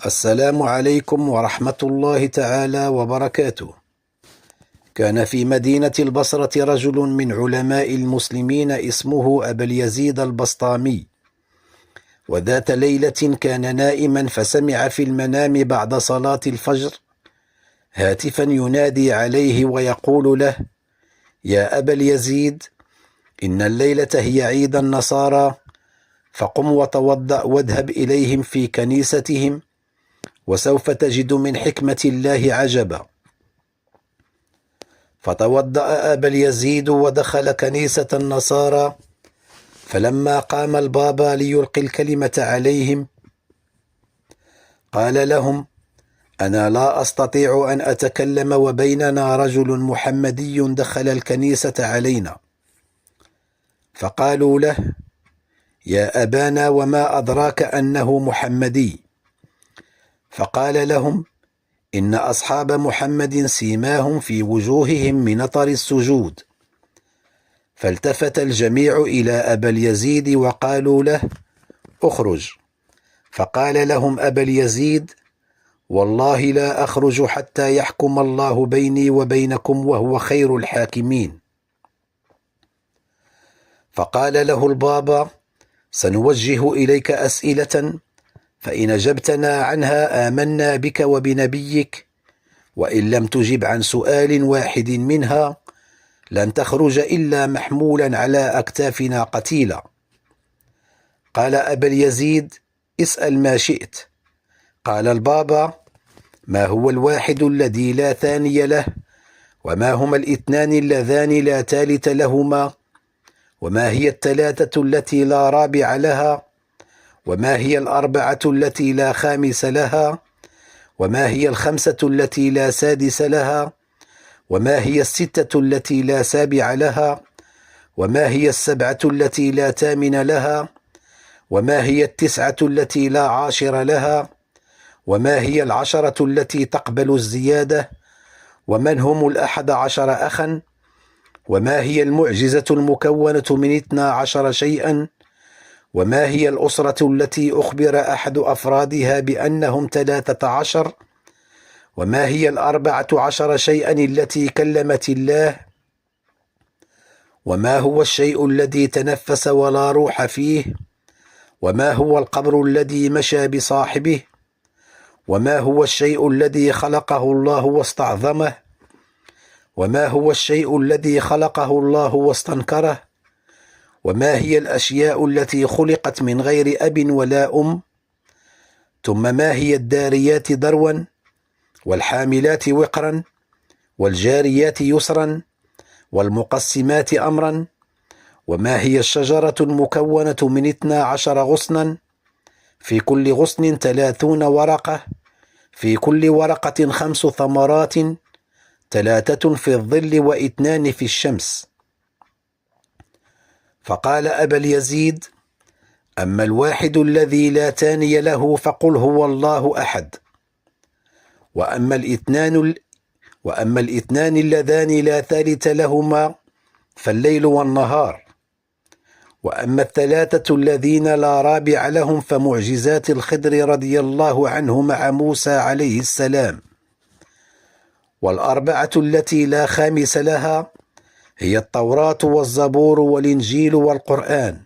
السلام عليكم ورحمة الله تعالى وبركاته. كان في مدينة البصرة رجل من علماء المسلمين اسمه أبا اليزيد البسطامي، وذات ليلة كان نائما فسمع في المنام بعد صلاة الفجر هاتفا ينادي عليه ويقول له: يا أبا اليزيد، إن الليلة هي عيد النصارى، فقم وتوضأ واذهب إليهم في كنيستهم، وسوف تجد من حكمة الله عجبا. فتوضأ أبا اليزيد ودخل كنيسة النصارى، فلما قام البابا ليلقي الكلمة عليهم قال لهم: أنا لا أستطيع أن أتكلم وبيننا رجل محمدي دخل الكنيسة علينا. فقالوا له: يا أبانا، وما أدراك أنه محمدي؟ فقال لهم: إن أصحاب محمد سيماهم في وجوههم من نطر السجود. فالتفت الجميع إلى أبا اليزيد وقالوا له: اخرج. فقال لهم أبا اليزيد: والله لا أخرج حتى يحكم الله بيني وبينكم وهو خير الحاكمين. فقال له البابا: سنوجه إليك أسئلة، فإن أجبتنا عنها آمنا بك وبنبيك، وإن لم تجب عن سؤال واحد منها لن تخرج إلا محمولا على أكتافنا قتيلا. قال أبا اليزيد: اسأل ما شئت. قال البابا: ما هو الواحد الذي لا ثاني له؟ وما هما الاثنان اللذان لا ثالث لهما؟ وما هي الثلاثة التي لا رابع لها؟ وما هي الأربعة التي لا خامس لها؟ وما هي الخمسة التي لا سادس لها؟ وما هي الستة التي لا سابع لها؟ وما هي السبعة التي لا ثامن لها؟ وما هي التسعة التي لا عاشر لها؟ وما هي العشرة التي تقبل الزيادة؟ ومن هم 11 أخا؟ وما هي المعجزة المكونة من 12 شيئا؟ وما هي الأسرة التي أخبر أحد أفرادها بأنهم 13؟ وما هي 14 شيئا التي كلمت الله؟ وما هو الشيء الذي تنفس ولا روح فيه؟ وما هو القبر الذي مشى بصاحبه؟ وما هو الشيء الذي خلقه الله واستعظمه؟ وما هو الشيء الذي خلقه الله واستنكره؟ وما هي الأشياء التي خلقت من غير أب ولا أم؟ ثم ما هي الداريات ذروا، والحاملات وقرا، والجاريات يسرا، والمقسمات أمرا؟ وما هي الشجرة المكونة من 12 غصنا، في كل غصن 30 ورقة، في كل ورقة 5 ثمرات، 3 في الظل و2 في الشمس؟ فقال أبا اليزيد: أما الواحد الذي لا ثاني له فقل هو الله أحد. وأما الاثنان اللذان لا ثالث لهما فالليل والنهار. وأما الثلاثة الذين لا رابع لهم فمعجزات الخضر رضي الله عنه مع موسى عليه السلام. والأربعة التي لا خامس لها هي التوراة والزبور والإنجيل والقرآن.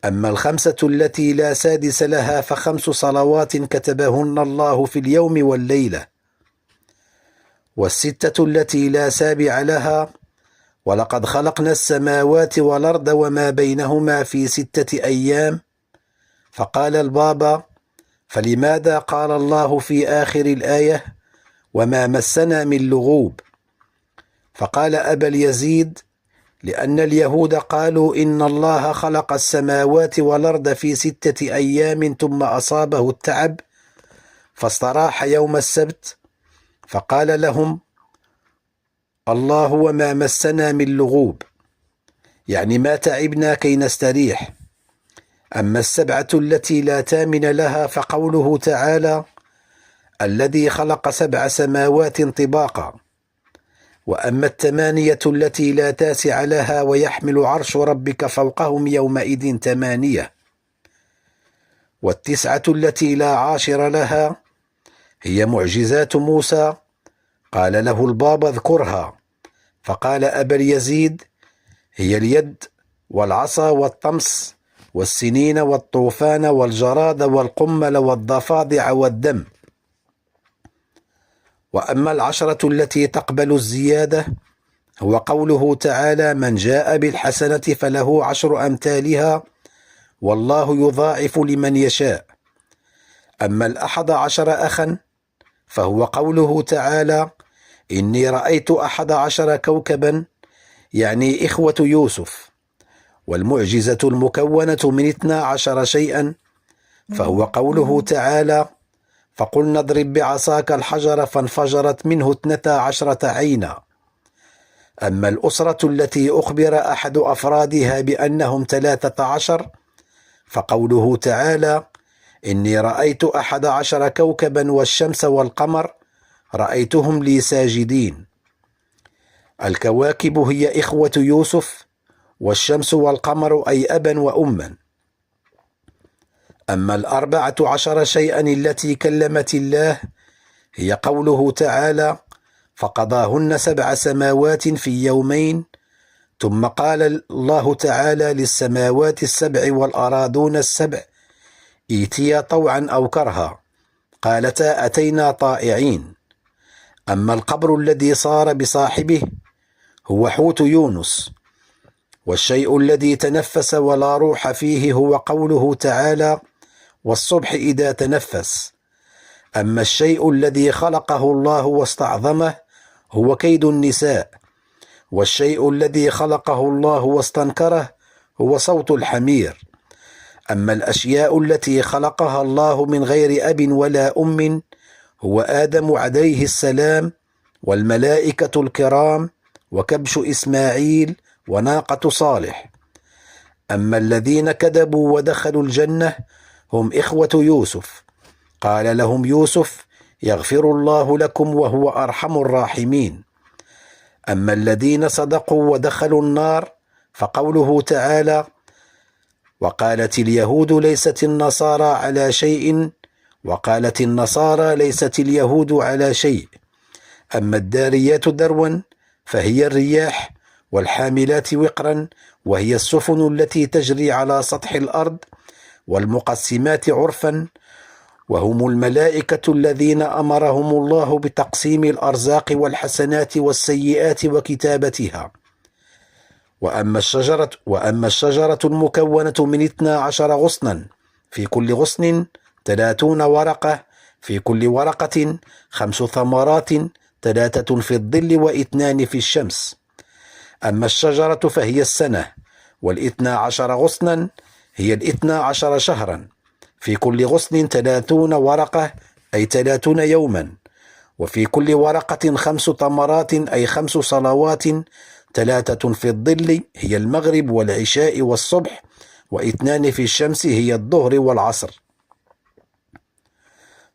أما الخمسة التي لا سادس لها ف5 صلوات كتبهن الله في اليوم والليلة. والستة التي لا سابع لها: ولقد خلقنا السماوات والأرض وما بينهما في 6 أيام. فقال البابا: فلماذا قال الله في آخر الآية: وما مسنا من لغوب؟ فقال أبا اليزيد: لأن اليهود قالوا إن الله خلق السماوات والأرض في 6 أيام ثم أصابه التعب فاستراح يوم السبت، فقال لهم الله: وما مسنا من لغوب، يعني ما تعبنا كي نستريح. أما السبعة التي لا ثامن لها فقوله تعالى: الذي خلق 7 سماوات طباقا. وأما 8 التي لا تاسع لها ويحمل عرش ربك فوقهم يومئذ 8. والتسعة التي لا عاشر لها هي معجزات موسى. قال له البابا اذكرها، فقال أبا اليزيد: هي اليد والعصا والطمس والسنين والطوفان والجراد والقمل والضفادع والدم. وأما العشرة التي تقبل الزيادة هو قوله تعالى: من جاء بالحسنة فله 10 أمثالها والله يضاعف لمن يشاء. أما 11 أخا فهو قوله تعالى: إني رأيت 11 كوكبا، يعني إخوة يوسف. والمعجزة المكونة من 12 شيئا فهو قوله تعالى: فقلنا اضرب بعصاك الحجر فانفجرت منه 12 عينا. أما الأسرة التي أخبر أحد أفرادها بأنهم 13 فقوله تعالى: إني رأيت 11 كوكبا والشمس والقمر رأيتهم لي ساجدين. الكواكب هي إخوة يوسف، والشمس والقمر أي أبا وأما. أما 14 شيئا التي كلمت الله هي قوله تعالى: فقضاهن 7 سماوات في يومين. ثم قال الله تعالى للسماوات ال7 والأراضون ال7: ائتيا طوعا أو كرها، قالتا أتينا طائعين. أما القبر الذي صار بصاحبه هو حوت يونس. والشيء الذي تنفس ولا روح فيه هو قوله تعالى: والصبح إذا تنفس. أما الشيء الذي خلقه الله واستعظمه هو كيد النساء. والشيء الذي خلقه الله واستنكره هو صوت الحمير. أما الأشياء التي خلقها الله من غير أب ولا أم هو آدم عليه السلام، والملائكة الكرام، وكبش إسماعيل، وناقة صالح. أما الذين كذبوا ودخلوا الجنة هم إخوة يوسف. قال لهم يوسف: يغفر الله لكم وهو أرحم الراحمين. أما الذين صدقوا ودخلوا النار فقوله تعالى: وقالت اليهود ليست النصارى على شيء، وقالت النصارى ليست اليهود على شيء. أما الداريات دروا فهي الرياح، والحاملات وقرا وهي السفن التي تجري على سطح الأرض، والمقسمات عرفا وهم الملائكة الذين أمرهم الله بتقسيم الأرزاق والحسنات والسيئات وكتابتها. وأما الشجرة المكونة من 12 غصنا، في كل غصن 30 ورقة، في كل ورقة 5 ثمرات، 3 في الظل و2 في الشمس. أما الشجرة فهي السنة، 12 غصنا هي 12 شهرا، في كل غصن 30 ورقة أي 30 يوما، وفي كل ورقة 5 تمرات أي 5 صلوات، 3 في الظل هي المغرب والعشاء والصبح، و2 في الشمس هي الظهر والعصر.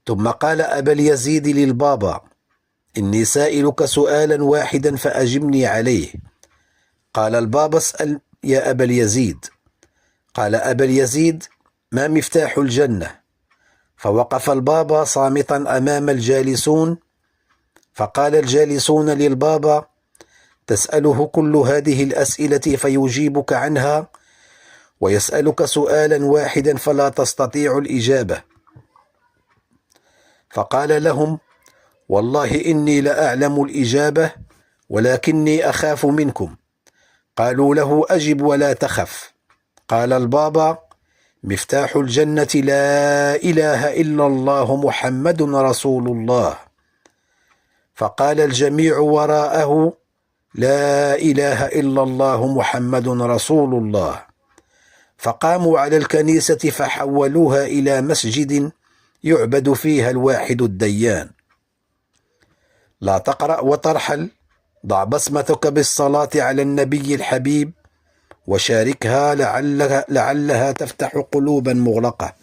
ثم قال أبا اليزيد للبابا: إني سائلك سؤالا واحدا فأجبني عليه. قال البابا: اسأل يا أبا اليزيد. قال أبا اليزيد: ما مفتاح الجنة؟ فوقف البابا صامتا أمام الجالسون، فقال الجالسون للبابا: تسأله كل هذه الأسئلة فيجيبك عنها، ويسألك سؤالا واحدا فلا تستطيع الإجابة. فقال لهم: والله إني لأعلم الإجابة، ولكني أخاف منكم. قالوا له: أجب ولا تخف. قال البابا: مفتاح الجنة لا إله إلا الله محمد رسول الله. فقال الجميع وراءه: لا إله إلا الله محمد رسول الله. فقاموا على الكنيسة فحولوها إلى مسجد يعبد فيها الواحد الديان. لا تقرأ وترحل، ضع بصمتك بالصلاة على النبي الحبيب، وشاركها لعلها تفتح قلوبا مغلقة.